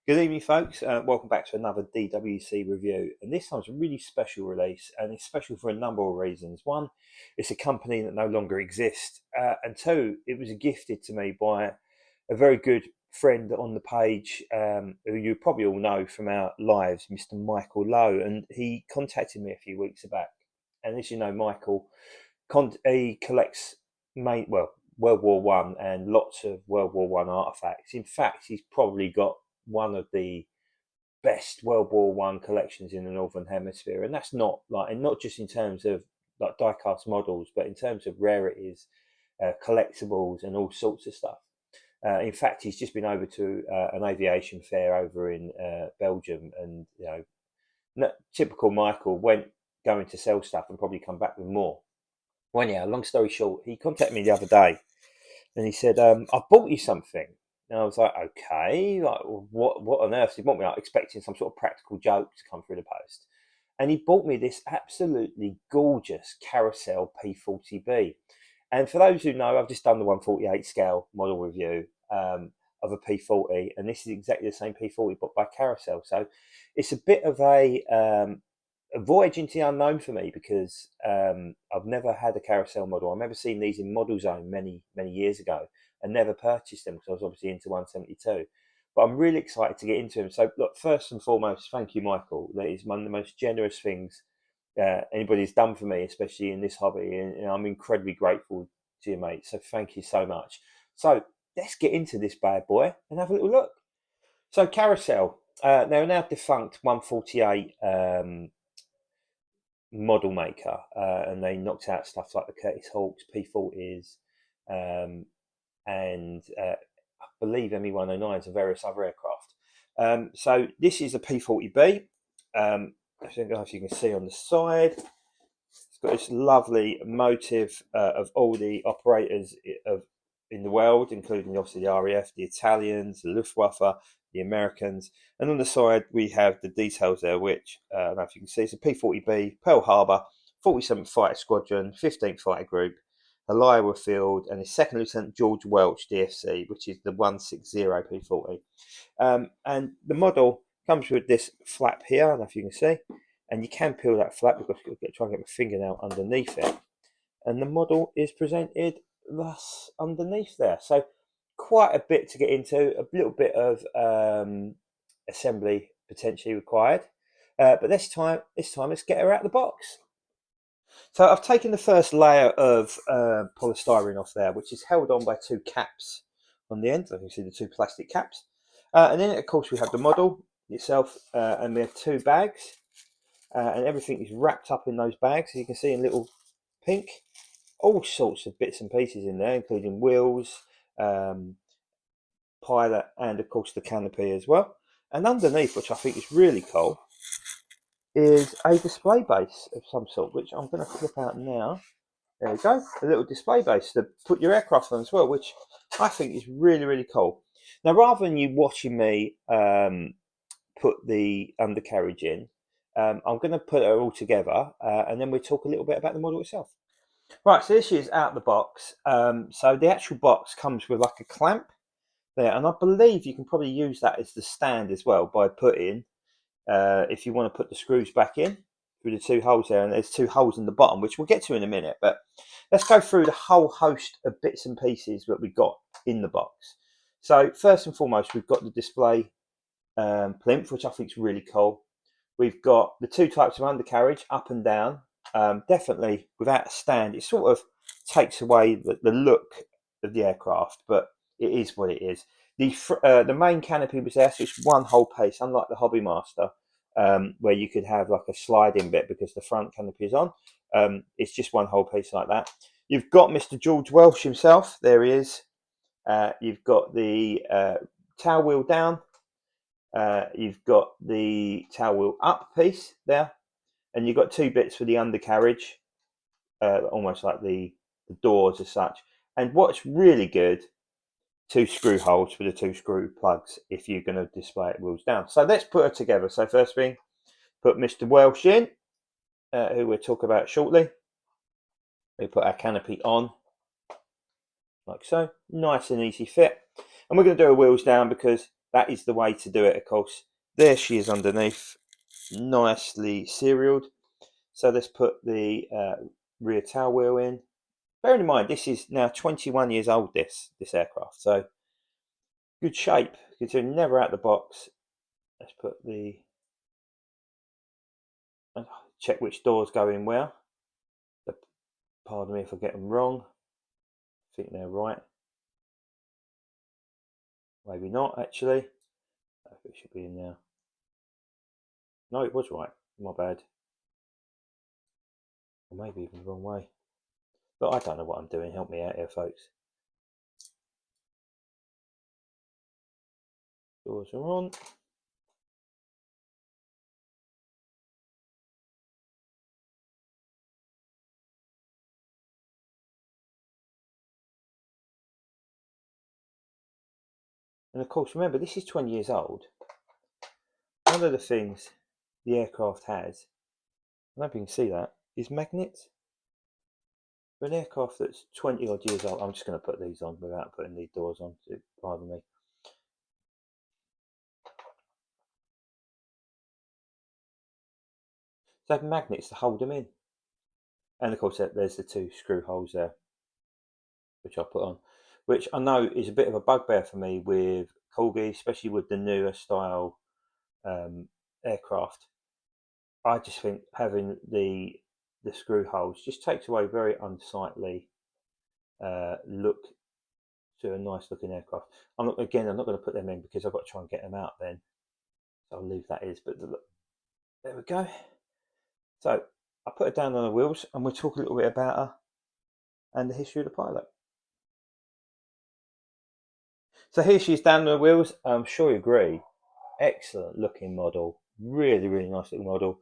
Good evening, folks. Welcome back to another DWC review. And this time's a really special release, and it's special for a number of reasons. One, it's a company that no longer exists. And two, it was gifted to me by a very good friend on the page, who you probably all know from our lives, Mr. Michael Lowe. And he contacted me a few weeks back. And as you know, Michael, he collects World War One and lots of World War One artifacts. In fact, he's probably got one of the best World War One collections in the Northern Hemisphere, and that's not like, and not just in terms of like diecast models, but in terms of rarities, collectibles, and all sorts of stuff. In fact, he's just been over to an aviation fair over in Belgium, and typical Michael went going to sell stuff and probably come back with more. Well, yeah, long story short, he contacted me the other day and he said, "I've bought you something." And I was like, "Okay, like what on earth?" He bought me, like, expecting some sort of practical joke to come through the post. And he bought me this absolutely gorgeous Carousel P40B. And for those who know, I've just done the 148 scale model review of a P40, and this is exactly the same P40 but by Carousel. So it's a bit of a voyage into the unknown for me, because I've never had a Carousel model. I remember seeing these in Model Zone many years ago and never purchased them because I was obviously into 172. But I'm really excited to get into them. So look, first and foremost, thank you, Michael. That is one of the most generous things anybody's done for me, especially in this hobby, and I'm incredibly grateful to you, mate. So thank you so much. So let's get into this bad boy and have a little look. So Carousel, they're now defunct 148 model maker, and they knocked out stuff like the Curtis Hawks, P40s, and I believe Me-109s and various other aircraft. So this is a P40B. I don't know if you can see on the side. It's got this lovely motif of all the operators in the world, including obviously the RAF, the Italians, the Luftwaffe, the Americans, and on the side we have the details there, which I don't know if you can see. It's a P40B, Pearl Harbour, 47th Fighter Squadron, 15th Fighter Group, Iowa Field, and his Second Lieutenant George Welch, DFC, which is the 160 P40. And the model comes with this flap here, I don't know if you can see, and you can peel that flap because I've got to try and get my fingernail underneath it. And the model is presented thus underneath there. So quite a bit to get into, a little bit of assembly potentially required. But this time, let's get her out of the box. So I've taken the first layer of polystyrene off there, which is held on by two caps on the end. So you can see the two plastic caps. And then, of course, we have the model itself, and we have two bags. And everything is wrapped up in those bags, as you can see in little pink. All sorts of bits and pieces in there, including wheels, pilot, and of course the canopy as well. And underneath, which I think is really cool, is a display base of some sort, which I'm going to flip out now. There we go, a little display base to put your aircraft on as well, which I think is really cool. Now, rather than you watching me put the undercarriage in, I'm going to put it all together, and then we'll talk a little bit about the model itself. Right, so this is out the box. So the actual box comes with like a clamp there, and I believe you can probably use that as the stand as well by putting, if you want to put the screws back in through the two holes there, and there's two holes in the bottom, which we'll get to in a minute. But let's go through the whole host of bits and pieces that we've got in the box. So first and foremost, we've got the display plinth, which I think is really cool. We've got the two types of undercarriage, up and down. Definitely without a stand, it sort of takes away the look of the aircraft, but it is what it is. The main canopy was there, so it's one whole piece, unlike the Hobby Master, where you could have like a sliding bit because the front canopy is on. It's just one whole piece like that. You've got Mr. George Welch himself. There he is. You've got the tail wheel down. You've got the tail wheel up piece there. And you've got two bits for the undercarriage, almost like the doors as such. And what's really good, two screw holes for the two screw plugs if you're going to display it wheels down. So let's put her together. So first thing, put Mr. Welch in, who we'll talk about shortly. We put our canopy on, like so. Nice and easy fit. And we're going to do our wheels down because that is the way to do it, of course. There she is underneath, nicely serialed. So let's put the rear tail wheel in. Bearing in mind, this is now 21 years old, this aircraft. So good shape, considering never out the box. Let's put the, check which doors go in where. Pardon me if I get them wrong. I think they're right. Maybe not, actually. It should be in there. No, it was right. My bad. Or maybe even the wrong way. But I don't know what I'm doing. Help me out here, folks. Doors are on. And of course, remember, this is 20 years old. One of the things the aircraft has, I don't know if you can see that, is magnets. For an aircraft that's 20 odd years old, I'm just going to put these on without putting these doors on, pardon me. So they have magnets to hold them in. And of course, there's the two screw holes there, which I'll put on, which I know is a bit of a bugbear for me with Corgi, especially with the newer style aircraft. I just think having the screw holes just takes away very unsightly look to a nice looking aircraft. I'm not going to put them in because I've got to try and get them out then. So I'll leave that is. But look, there we go. So I put her down on the wheels, and we'll talk a little bit about her and the history of the pilot. So here she is down on the wheels. I'm sure you agree. Excellent looking model. Really, really nice looking model.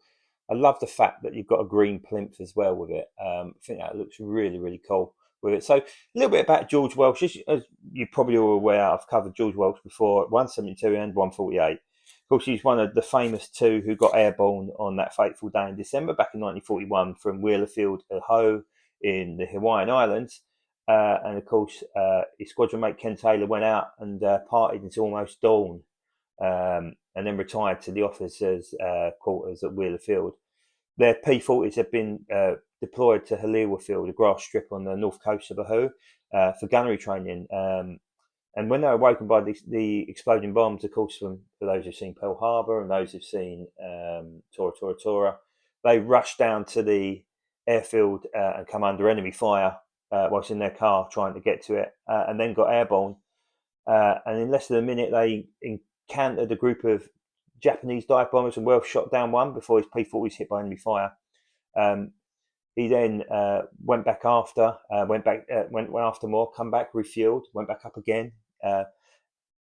I love the fact that you've got a green plinth as well with it. I think that looks really, really cool with it. So a little bit about George Welch. As you probably all aware, I've covered George Welch before, 172 and 148. Of course, he's one of the famous two who got airborne on that fateful day in December back in 1941 from Wheelerfield, Oahu in the Hawaiian Islands. And of course, his squadron mate Ken Taylor went out and partied until almost dawn. And then retired to the officers' quarters at Wheeler Field. Their P40s have been deployed to Haliwa Field, a grass strip on the north coast of Oahu, for gunnery training. And when they were awoken by the exploding bombs, of course, for those who've seen Pearl Harbour and those who've seen Tora Tora Tora, they rushed down to the airfield and come under enemy fire whilst in their car trying to get to it, and then got airborne. And in less than a minute, they encountered a group of Japanese dive bombers, and Welch shot down one before his P40 was hit by enemy fire. He then went back after, went after more, come back, refueled, went back up again,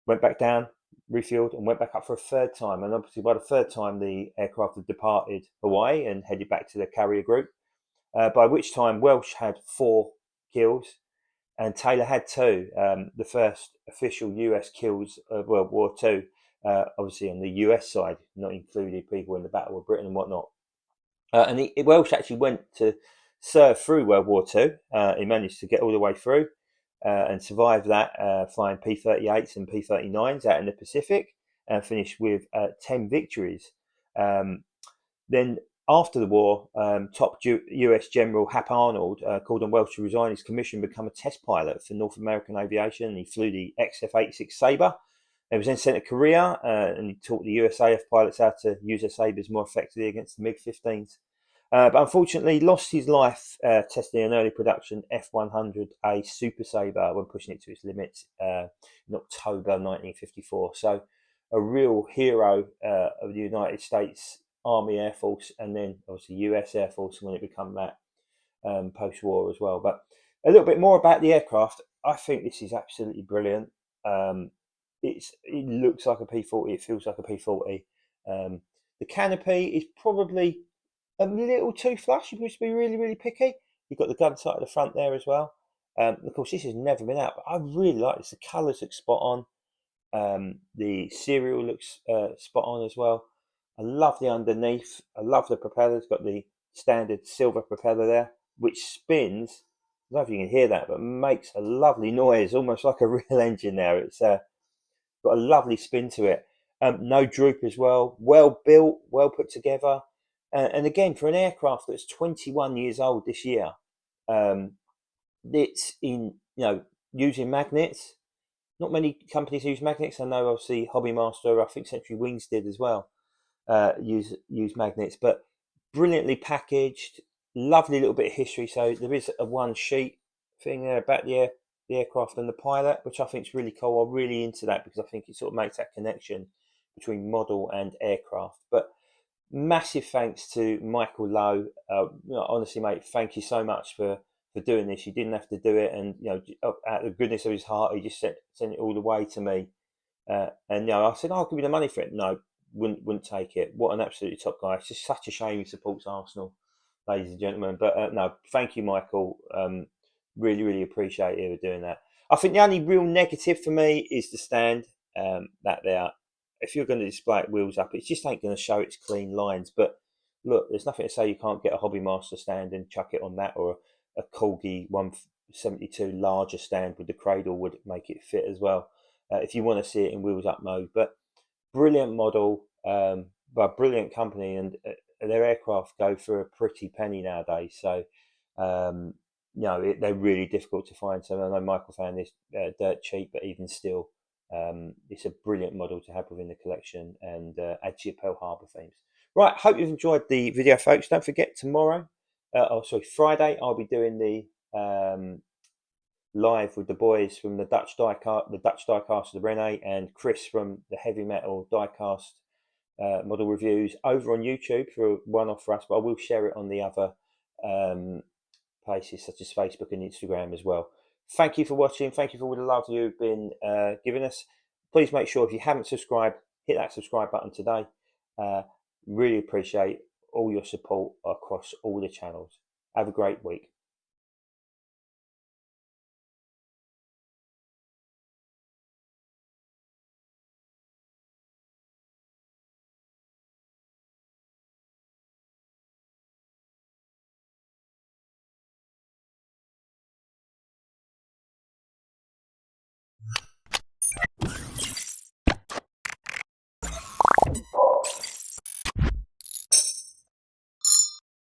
went back down, refueled, and went back up for a third time. And obviously, by the third time, the aircraft had departed Hawaii and headed back to the carrier group. By which time, Welch had 4 kills, and Taylor had 2. The first official US kills of World War II, obviously on the US side, not included people in the Battle of Britain and whatnot. And Welch actually went to serve through World War II. He managed to get all the way through and survive that, flying P-38s and P-39s out in the Pacific, and finished with 10 victories. Then after the war, top US General Hap Arnold called on Welch to resign his commission and become a test pilot for North American Aviation. He flew the XF-86 Sabre. He was then sent to Korea, and he taught the USAAF pilots how to use their Sabres more effectively against the MiG-15s. But unfortunately, lost his life testing an early production F-100A Super Sabre when pushing it to its limits in October 1954. So a real hero of the United States Army Air Force, and then obviously US Air Force when it became that post-war as well. But a little bit more about the aircraft. I think this is absolutely brilliant. It looks like a P40. It feels like a P40. The canopy is probably a little too flush. You must be really, really picky. You've got the gun sight at the front there as well. Of course, this has never been out, but I really like this. The colours look spot on. The serial looks spot on as well. I love the underneath. I love the propeller. It's got the standard silver propeller there, which spins. I don't know if you can hear that, but makes a lovely noise, almost like a real engine there. It's got a lovely spin to it. No droop as well. Well built, well put together. And again, for an aircraft that's 21 years old this year, um, it's in, using magnets. Not many companies use magnets. I know obviously Hobbymaster, I think Century Wings did as well, use magnets, but brilliantly packaged, lovely little bit of history. So there is a one sheet thing there about the aircraft and the pilot, which I think is really cool. I'm really into that because I think it sort of makes that connection between model and aircraft. But massive thanks to Michael Lowe. Honestly, mate, thank you so much for doing this. You didn't have to do it, and out of the goodness of his heart, he just sent it all the way to me. And I said, I'll give you the money for it. No, wouldn't take it. What an absolutely top guy. It's just such a shame he supports Arsenal, ladies and gentlemen. But no, thank you, Michael. Really, really appreciate you doing that. I think the only real negative for me is the stand. That there, if you're going to display it wheels up, it just ain't going to show its clean lines. But look, there's nothing to say you can't get a Hobby Master stand and chuck it on that, or a Corgi 172 larger stand with the cradle would make it fit as well. If you want to see it in wheels up mode. But brilliant model, by a brilliant company, and their aircraft go for a pretty penny nowadays. So, they're really difficult to find. So I know Michael found this dirt cheap, but even still, it's a brilliant model to have within the collection and add to your Pearl Harbour themes. Right, hope you've enjoyed the video, folks. Don't forget Friday, I'll be doing the live with the boys from the Dutch diecast, of the Rene, and Chris from the Heavy Metal Diecast model reviews over on YouTube for a one-off for us. But I will share it on the other places such as Facebook and Instagram as well. Thank you for watching. Thank you for all the love you've been giving us. Please make sure if you haven't subscribed, hit that subscribe button today. Really appreciate all your support across all the channels. Have a great week.